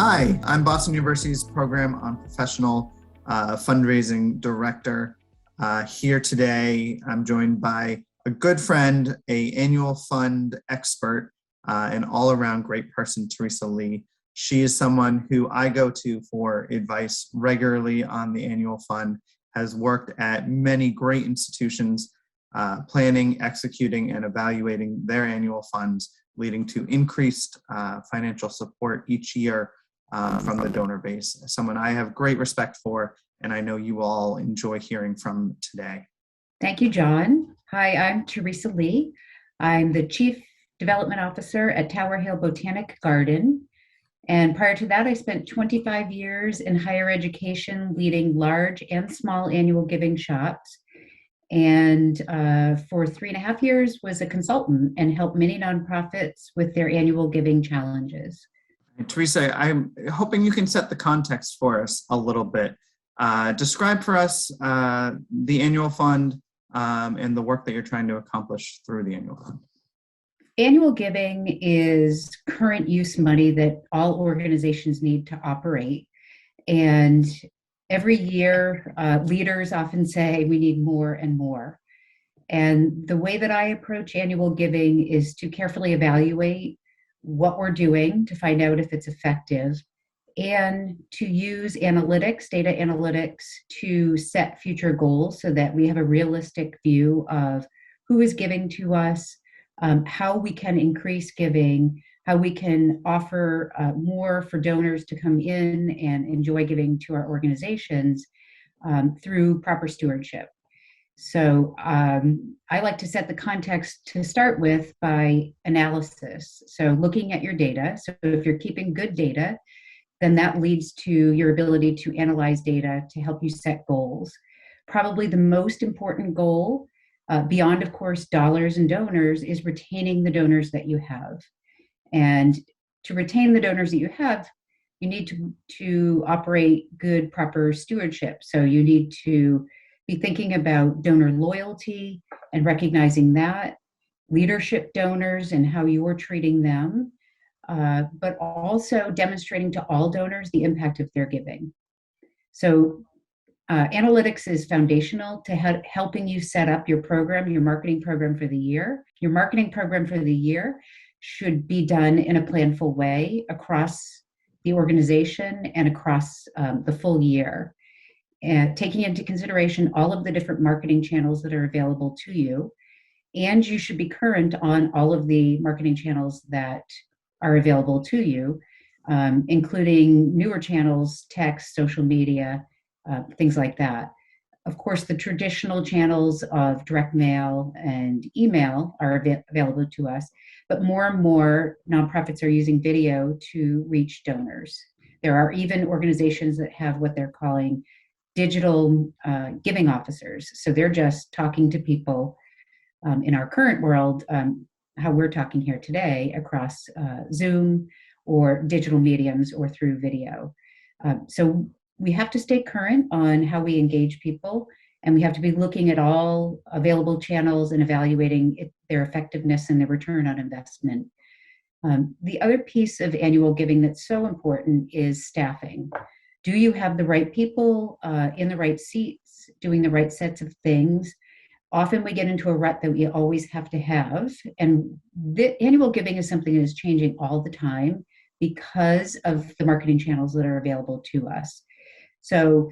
Hi, I'm Boston University's Program on Professional Fundraising Director. Here today, I'm joined by a good friend, an annual fund expert, and all-around great person, Teresa Lee. She is someone who I go to for advice regularly on the annual fund, has worked at many great institutions, planning, executing, and evaluating their annual funds, leading to increased financial support each year from the donor base. Someone I have great respect for, and I know you all enjoy hearing from today. Thank you, John. Hi, I'm Teresa Lee. I'm the Chief Development Officer at Tower Hill Botanic Garden. And prior to that, I spent 25 years in higher education leading large and small annual giving shops. And for 3.5 years was a consultant and helped many nonprofits with their annual giving challenges. Teresa, I'm hoping you can set the context for us a little bit. Describe for us the annual fund and the work that you're trying to accomplish through the annual fund. Annual giving is current use money that all organizations need to operate. And every year, leaders often say we need more and more. And the way that I approach annual giving is to carefully evaluate what we're doing to find out if it's effective, and to use analytics, data analytics, to set future goals so that we have a realistic view of who is giving to us, how we can increase giving, how we can offer more for donors to come in and enjoy giving to our organizations through proper stewardship. So I like to set the context to start with by analysis. So looking at your data. So if you're keeping good data, then that leads to your ability to analyze data to help you set goals. Probably the most important goal, beyond, of course, dollars and donors, is retaining the donors that you have. And to retain the donors that you have, you need to operate good, proper stewardship. So you need to be thinking about donor loyalty and recognizing that, leadership donors and how you're treating them, but also demonstrating to all donors the impact of their giving. So analytics is foundational to helping you set up your program, your marketing program for the year. Your marketing program for the year should be done in a planful way across the organization and across the full year, and taking into consideration all of the different marketing channels that are available to you. And you should be current on all of the marketing channels that are available to you, including newer channels, text, social media, things like that. Of course, the traditional channels of direct mail and email are available to us, but more and more nonprofits are using video to reach donors. There are even organizations that have what they're calling digital giving officers. So they're just talking to people in our current world, how we're talking here today, across Zoom or digital mediums or through video. So we have to stay current on how we engage people, and we have to be looking at all available channels and evaluating their effectiveness and their return on investment. The other piece of annual giving that's so important is staffing. Do you have the right people in the right seats, doing the right sets of things? Often we get into a rut that we always have to have. And the annual giving is something that is changing all the time because of the marketing channels that are available to us. So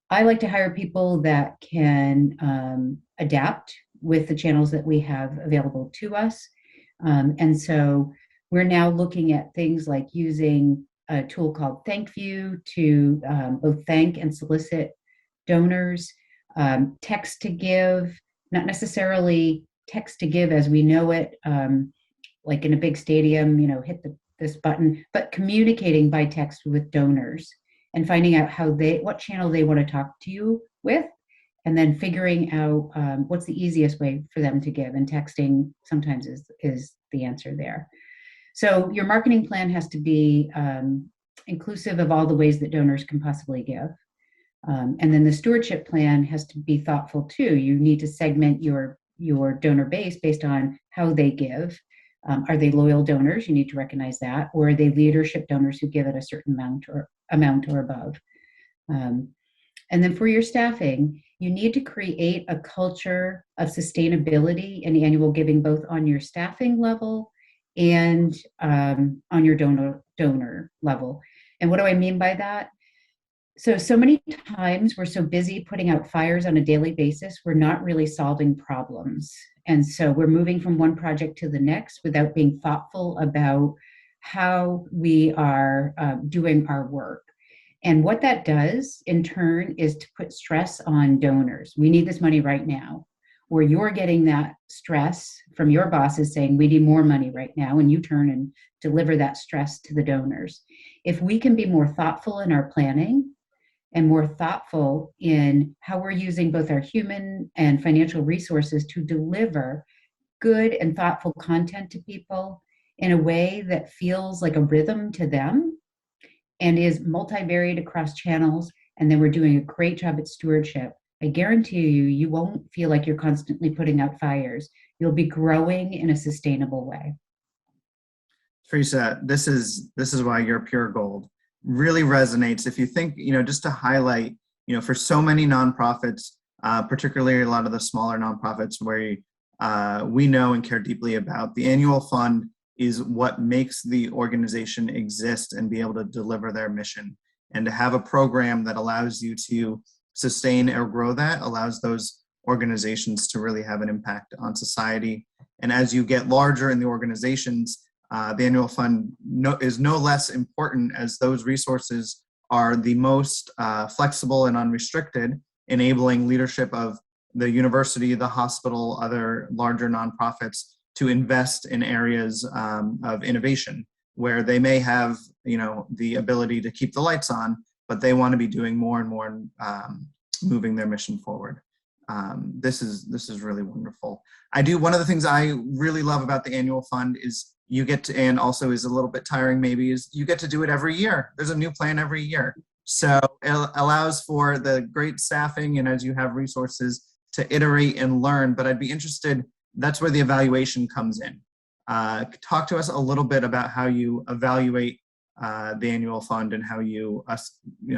I like to hire people that can adapt with the channels that we have available to us. And so we're now looking at things like using a tool called ThankView to both thank and solicit donors, text to give, not necessarily text to give as we know it, like in a big stadium, hit this button, but communicating by text with donors and finding out what channel they want to talk to you with, and then figuring out what's the easiest way for them to give. And texting sometimes is the answer there. So your marketing plan has to be inclusive of all the ways that donors can possibly give. And then the stewardship plan has to be thoughtful too. You need to segment your donor base based on how they give, Are they loyal donors? You need to recognize that. Or are they leadership donors who give it a certain amount or above? And then for your staffing, you need to create a culture of sustainability and annual giving, both on your staffing level and on your donor level. And what do I mean by that? So many times we're so busy putting out fires on a daily basis, we're not really solving problems. And so we're moving from one project to the next without being thoughtful about how we are doing our work. And what that does in turn is to put stress on donors. We need this money right now. Or you're getting that stress from your bosses saying, we need more money right now. And you turn and deliver that stress to the donors. If we can be more thoughtful in our planning and more thoughtful in how we're using both our human and financial resources to deliver good and thoughtful content to people in a way that feels like a rhythm to them and is multivariate across channels, and then we're doing a great job at stewardship, I guarantee you, you won't feel like you're constantly putting out fires. You'll be growing in a sustainable way. Teresa, this is why you're pure gold. Really resonates. If you think, just to highlight, for so many nonprofits, particularly a lot of the smaller nonprofits where we know and care deeply about, the annual fund is what makes the organization exist and be able to deliver their mission. And to have a program that allows you to sustain or grow that allows those organizations to really have an impact on society. And as you get larger in the organizations, the annual fund is no less important, as those resources are the most flexible and unrestricted, enabling leadership of the university, the hospital, other larger nonprofits to invest in areas of innovation where they may have, the ability to keep the lights on, but they want to be doing more and more, moving their mission forward. This is really wonderful. One of the things I really love about the annual fund is you get to, and also is a little bit tiring maybe, is you get to do it every year. There's a new plan every year. So it allows for the great staffing and as you have resources to iterate and learn, but I'd be interested, that's where the evaluation comes in. Talk to us a little bit about how you evaluate the annual fund and how you,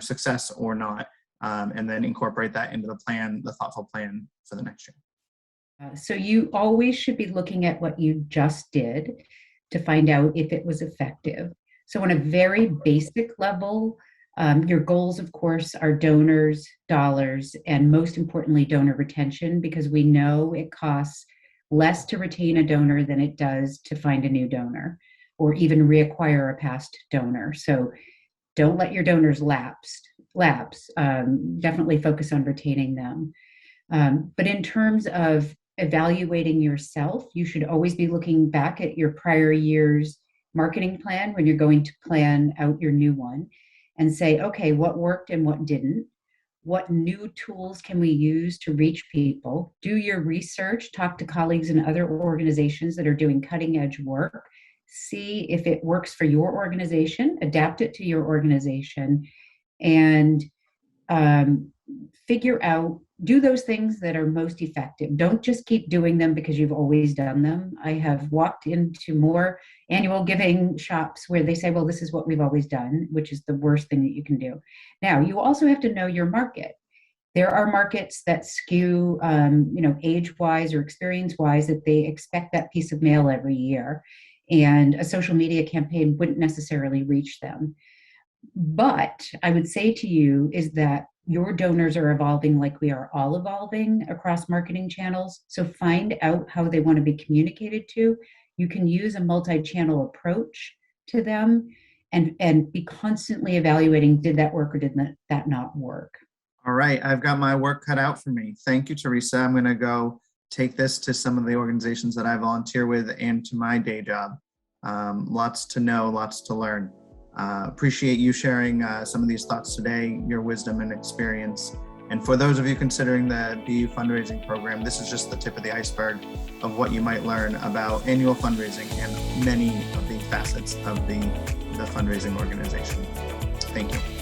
success or not, and then incorporate that into the plan, the thoughtful plan for the next year. So you always should be looking at what you just did to find out if it was effective. So on a very basic level, your goals, of course, are donors, dollars, and most importantly, donor retention, because we know it costs less to retain a donor than it does to find a new donor or even reacquire a past donor. So don't let your donors lapse. Definitely focus on retaining them. But in terms of evaluating yourself, you should always be looking back at your prior year's marketing plan when you're going to plan out your new one and say, okay, what worked and what didn't? What new tools can we use to reach people? Do your research, talk to colleagues in other organizations that are doing cutting edge work, see if it works for your organization, adapt it to your organization, and figure out, do those things that are most effective. Don't just keep doing them because you've always done them. I have walked into more annual giving shops where they say, well, this is what we've always done, which is the worst thing that you can do. Now, you also have to know your market. There are markets that skew, age-wise or experience-wise, that they expect that piece of mail every year, and a social media campaign wouldn't necessarily reach them. But I would say to you is that your donors are evolving like we are all evolving across marketing channels. So find out how they want to be communicated to. You can use a multi-channel approach to them and be constantly evaluating, did that work or did that not work? All right, I've got my work cut out for me. Thank you, Teresa. I'm going to go take this to some of the organizations that I volunteer with and to my day job. Lots to know, lots to learn. Appreciate you sharing some of these thoughts today, your wisdom and experience. And for those of you considering the BU fundraising program, this is just the tip of the iceberg of what you might learn about annual fundraising and many of the facets of the fundraising organization. Thank you.